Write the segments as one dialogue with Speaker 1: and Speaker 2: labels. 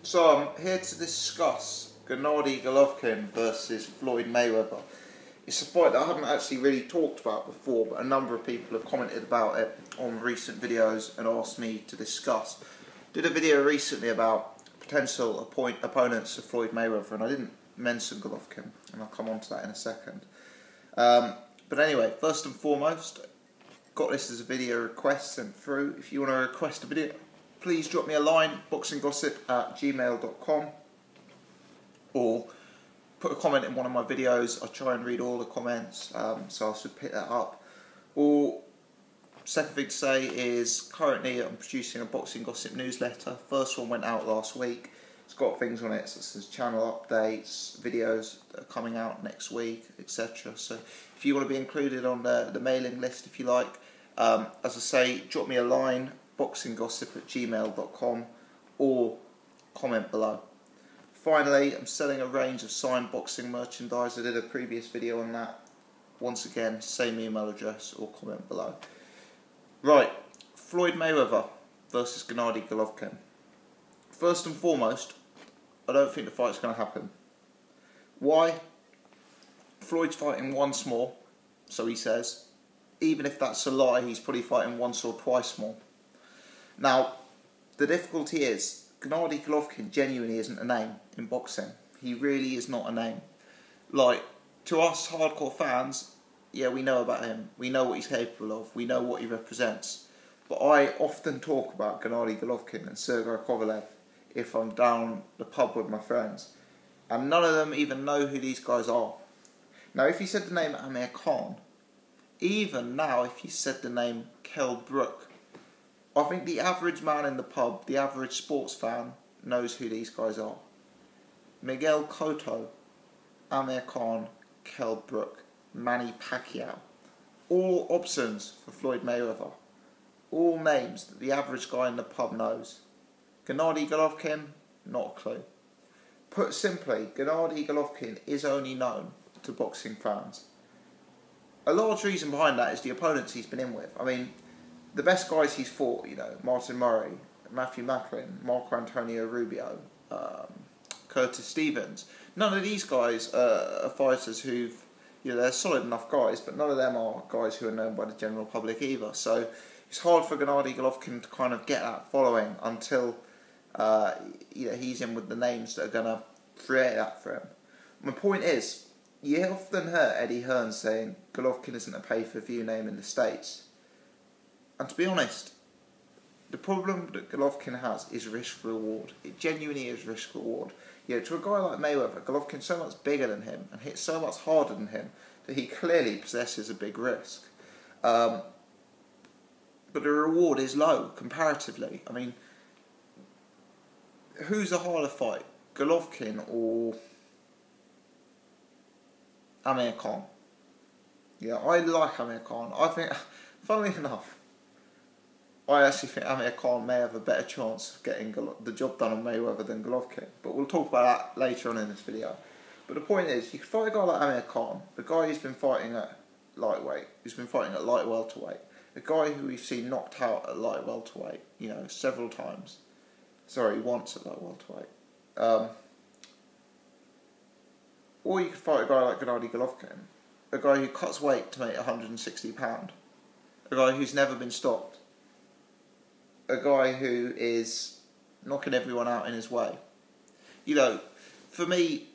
Speaker 1: So I'm here to discuss Gennady Golovkin versus Floyd Mayweather. It's a fight that I haven't actually really talked about before, but a number of people have commented about it on recent videos and asked me to discuss. Did a video recently about potential opponents of Floyd Mayweather, and I didn't mention Golovkin, and I'll come on to that in a second. But anyway, first and foremost, got this as a video request sent through. If you want to request a video, please drop me a line, boxinggossip@gmail.com, or put a comment in one of my videos. I try and read all the comments, so I should pick that up. Or, second thing to say is, currently I'm producing a Boxing Gossip newsletter. First one went out last week. It's got things on it such as channel updates, videos that are coming out next week, etc. So if you want to be included on the mailing list, if you like, as I say, drop me a line, boxinggossip@gmail.com, or comment below. Finally, I'm selling a range of signed boxing merchandise. I did a previous video on that. Once again, same email address or comment below. Right, Floyd Mayweather versus Gennady Golovkin. First and foremost, I don't think the fight's going to happen. Why? Floyd's fighting once more, so he says. Even if that's a lie, he's probably fighting once or twice more. Now, the difficulty is, Gennady Golovkin genuinely isn't a name in boxing. He really is not a name. Like, to us hardcore fans, yeah, we know about him. We know what he's capable of. We know what he represents. But I often talk about Gennady Golovkin and Sergey Kovalev if I'm down the pub with my friends. And none of them even know who these guys are. Now, if you said the name Amir Khan, even now if you said the name Kell Brook, I think the average man in the pub, the average sports fan, knows who these guys are. Miguel Cotto, Amir Khan, Kell Brook, Manny Pacquiao. All options for Floyd Mayweather. All names that the average guy in the pub knows. Gennady Golovkin, not a clue. Put simply, Gennady Golovkin is only known to boxing fans. A large reason behind that is the opponents he's been in with. I mean, the best guys he's fought, you know, Martin Murray, Matthew Macklin, Marco Antonio Rubio, Curtis Stevens. None of these guys are fighters who've, you know, they're solid enough guys, but none of them are guys who are known by the general public either. So it's hard for Gennady Golovkin to kind of get that following until you know, he's in with the names that are going to create that for him. My point is, you often hear Eddie Hearn saying Golovkin isn't a pay-per-view name in the States. And to be honest, the problem that Golovkin has is risk-reward. It genuinely is risk-reward. You know, to a guy like Mayweather, Golovkin's so much bigger than him and hits so much harder than him that he clearly possesses a big risk. But the reward is low, comparatively. I mean, who's a harder fight? Golovkin or Amir Khan? Yeah, I like Amir Khan. I think, funnily enough, I actually think Amir Khan may have a better chance of getting the job done on Mayweather than Golovkin. But we'll talk about that later on in this video. But the point is, you could fight a guy like Amir Khan, the guy who's been fighting at lightweight, who's been fighting at light welterweight, a guy who we've seen knocked out at light welterweight, you know, several times. Sorry, once at light welterweight. Or you could fight a guy like Gennady Golovkin, a guy who cuts weight to make £160, a guy who's never been stopped, a guy who is knocking everyone out in his way. You know, for me,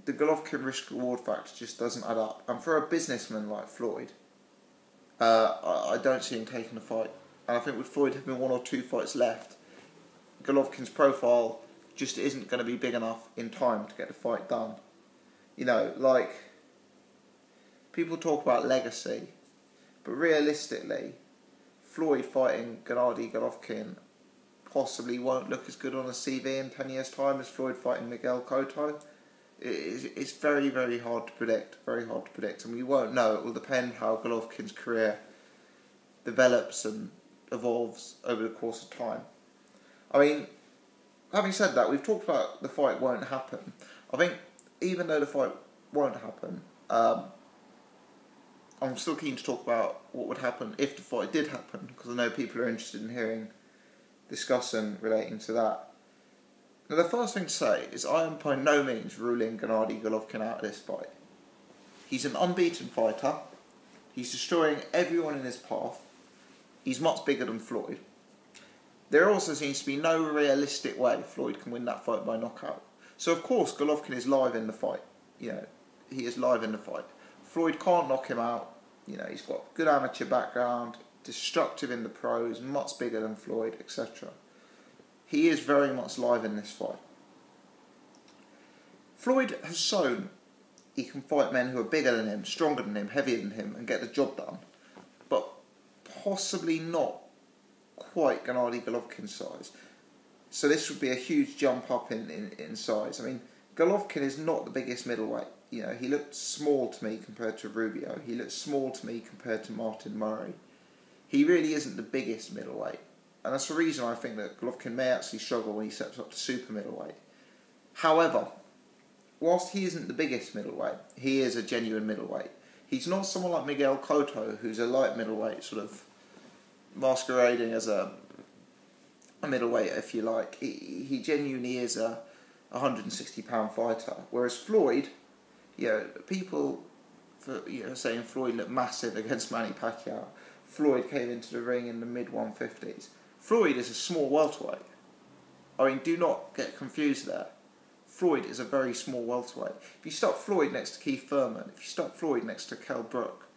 Speaker 1: the Golovkin risk-reward factor just doesn't add up. And for a businessman like Floyd, I don't see him taking the fight. And I think with Floyd having one or two fights left, Golovkin's profile just isn't going to be big enough in time to get the fight done. You know, like, people talk about legacy, but realistically, Floyd fighting Gennady Golovkin possibly won't look as good on a CV in 10 years' time as Floyd fighting Miguel Cotto. It's very, very hard to predict, and we won't know. It will depend how Golovkin's career develops and evolves over the course of time. I mean, having said that, we've talked about the fight won't happen. I think even though the fight won't happen, I'm still keen to talk about what would happen if the fight did happen, because I know people are interested in hearing discussing relating to that. Now, the first thing to say is I am by no means ruling Gennady Golovkin out of this fight. He's an unbeaten fighter. He's destroying everyone in his path. He's much bigger than Floyd. There also seems to be no realistic way Floyd can win that fight by knockout. So of course Golovkin is live in the fight. You know, he is live in the fight. Floyd can't knock him out. You know, he's got good amateur background, destructive in the pros, much bigger than Floyd, etc. He is very much live in this fight. Floyd has shown he can fight men who are bigger than him, stronger than him, heavier than him, and get the job done. But possibly not quite Gennady Golovkin's size. So this would be a huge jump up in size. I mean, Golovkin is not the biggest middleweight. You know, he looked small to me compared to Rubio. He looked small to me compared to Martin Murray. He really isn't the biggest middleweight. And that's the reason I think that Golovkin may actually struggle when he steps up to super middleweight. However, whilst he isn't the biggest middleweight, he is a genuine middleweight. He's not someone like Miguel Cotto, who's a light middleweight, sort of masquerading as a middleweight, if you like. He genuinely is a 160-pound fighter. Whereas Floyd, you know, people saying Floyd looked massive against Manny Pacquiao. Floyd came into the ring in the mid-150s. Floyd is a small welterweight. I mean, do not get confused there. Floyd is a very small welterweight. If you start Floyd next to Keith Thurman, if you start Floyd next to Kell Brook,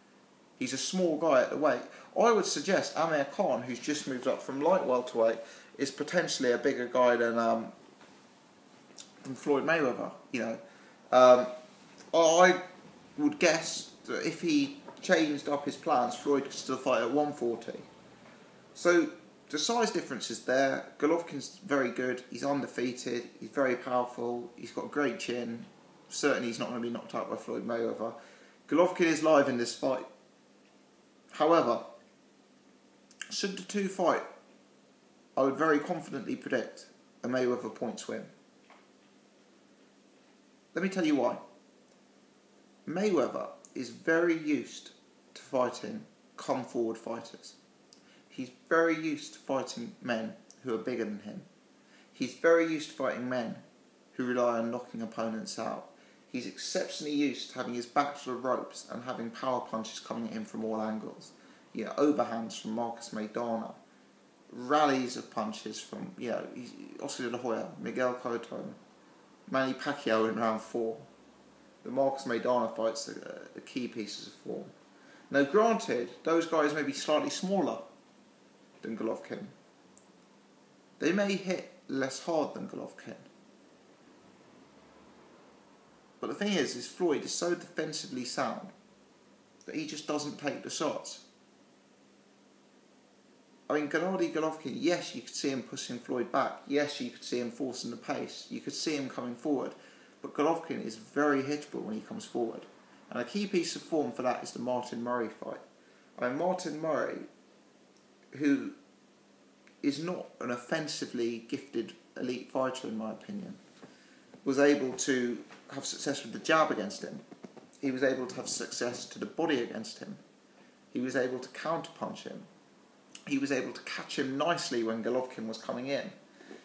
Speaker 1: he's a small guy at the weight. I would suggest Amir Khan, who's just moved up from light welterweight, is potentially a bigger guy than Floyd Mayweather. You know, I would guess that if he changed up his plans, Floyd could still fight at 140. So the size difference is there. Golovkin's very good. He's undefeated. He's very powerful. He's got a great chin. Certainly he's not going to be knocked out by Floyd Mayweather. Golovkin is live in this fight. However, should the two fight, I would very confidently predict a Mayweather points win. Let me tell you why. Mayweather is very used to fighting come-forward fighters. He's very used to fighting men who are bigger than him. He's very used to fighting men who rely on knocking opponents out. He's exceptionally used to having his back to the ropes and having power punches coming at him from all angles. You know, overhands from Marcus Maidana, rallies of punches from, you know, Oscar De La Hoya, Miguel Cotto, Manny Pacquiao in round 4. The Marcus Maidana fights are the key pieces of form. Now, granted, those guys may be slightly smaller than Golovkin. They may hit less hard than Golovkin. But the thing is Floyd is so defensively sound that he just doesn't take the shots. I mean, Gennady Golovkin, yes, you could see him pushing Floyd back. Yes, you could see him forcing the pace. You could see him coming forward. But Golovkin is very hittable when he comes forward. And a key piece of form for that is the Martin Murray fight. I mean, Martin Murray, who is not an offensively gifted elite fighter in my opinion, was able to have success with the jab against him. He was able to have success to the body against him. He was able to counterpunch him. He was able to catch him nicely when Golovkin was coming in.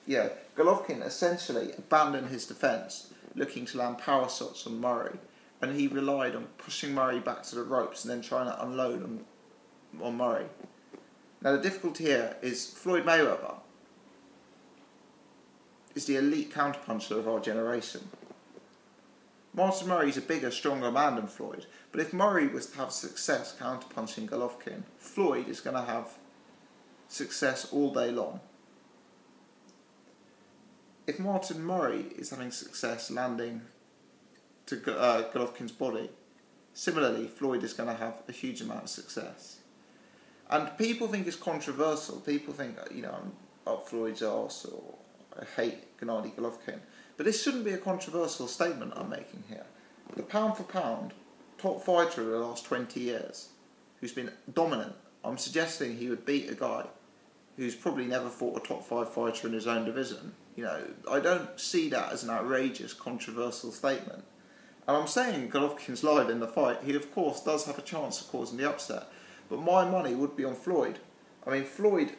Speaker 1: Yeah, Golovkin essentially abandoned his defence, looking to land power shots on Murray, and he relied on pushing Murray back to the ropes and then trying to unload on Murray. Now the difficulty here is Floyd Mayweather is the elite counterpuncher of our generation. Martin Murray's a bigger, stronger man than Floyd, but if Murray was to have success counterpunching Golovkin, Floyd is going to have success all day long. If Martin Murray is having success landing to Golovkin's body, similarly Floyd is going to have a huge amount of success. And people think it's controversial. People think, you know, I'm up Floyd's arse or I hate Gennady Golovkin. But this shouldn't be a controversial statement I'm making here. The pound for pound top fighter of the last 20 years who's been dominant, I'm suggesting he would beat a guy who's probably never fought a top 5 fighter in his own division. You know, I don't see that as an outrageous, controversial statement. And I'm saying Golovkin's live in the fight. He, of course, does have a chance of causing the upset. But my money would be on Floyd. I mean, Floyd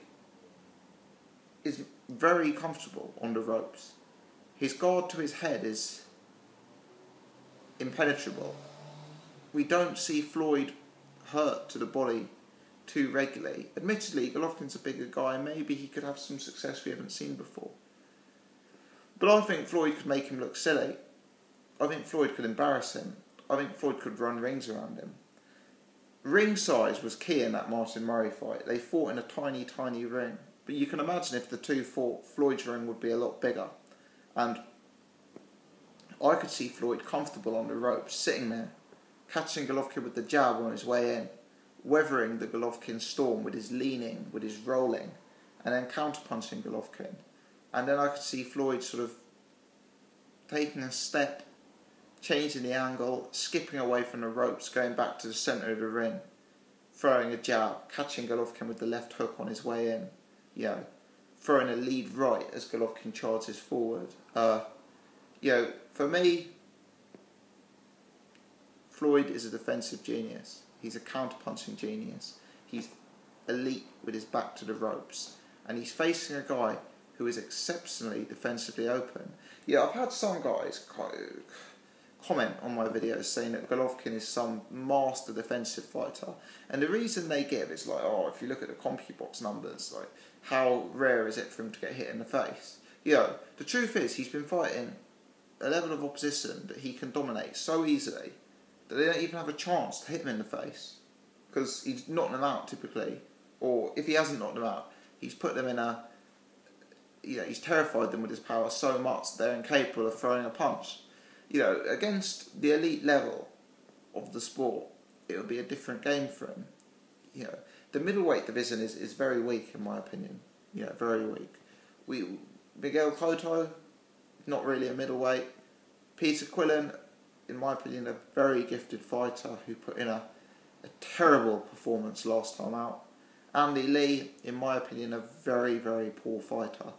Speaker 1: is very comfortable on the ropes. His guard to his head is impenetrable. We don't see Floyd hurt to the body too regularly. Admittedly, Golovkin's a bigger guy, maybe he could have some success we haven't seen before. But I think Floyd could make him look silly. I think Floyd could embarrass him. I think Floyd could run rings around him. Ring size was key in that Martin Murray fight. They fought in a tiny, tiny ring. But you can imagine if the two fought, Floyd's ring would be a lot bigger. And I could see Floyd comfortable on the ropes, sitting there, catching Golovkin with the jab on his way in, weathering the Golovkin storm with his leaning, with his rolling, and then counterpunching Golovkin. And then I could see Floyd sort of taking a step, changing the angle, skipping away from the ropes, going back to the centre of the ring, throwing a jab, catching Golovkin with the left hook on his way in, throwing a lead right as Golovkin charges forward. For me, Floyd is a defensive genius. He's a counter-punching genius. He's elite with his back to the ropes. And he's facing a guy who is exceptionally defensively open. I've had some guys comment on my videos saying that Golovkin is some master defensive fighter. And the reason they give is like, if you look at the CompuBox numbers, like, how rare is it for him to get hit in the face? The truth is, he's been fighting a level of opposition that he can dominate so easily that they don't even have a chance to hit him in the face, because he's knocking them out typically, or if he hasn't knocked them out, he's put them in a, he's terrified them with his power so much they're incapable of throwing a punch. Against the elite level of the sport, it would be a different game for him. The middleweight division is very weak in my opinion. Very weak. Miguel Cotto, not really a middleweight. Peter Quillen, in my opinion, a very gifted fighter who put in a terrible performance last time out. Andy Lee, in my opinion, a very, very poor fighter.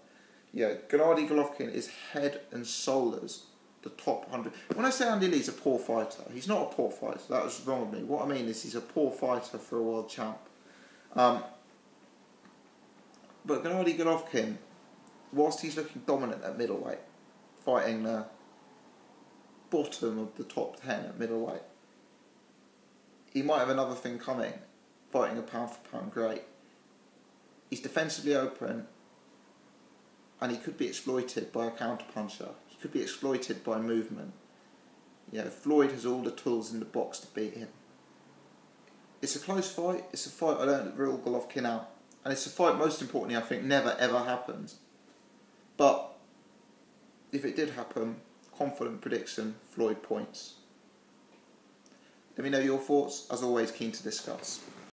Speaker 1: Gennady Golovkin is head and shoulders the top 100. When I say Andy Lee's a poor fighter, he's not a poor fighter. That was wrong with me. What I mean is he's a poor fighter for a world champ. But Gennady Golovkin, whilst he's looking dominant at middleweight, fighting the bottom of the top 10 at middleweight, he might have another thing coming, fighting a pound for pound great. He's defensively open, and he could be exploited by a counter-puncher. He could be exploited by movement. Floyd has all the tools in the box to beat him. It's a close fight. It's a fight I don't rule Golovkin out. And it's a fight, most importantly, I think, never ever happens. But if it did happen, confident prediction, Floyd points. Let me know your thoughts. As always, keen to discuss.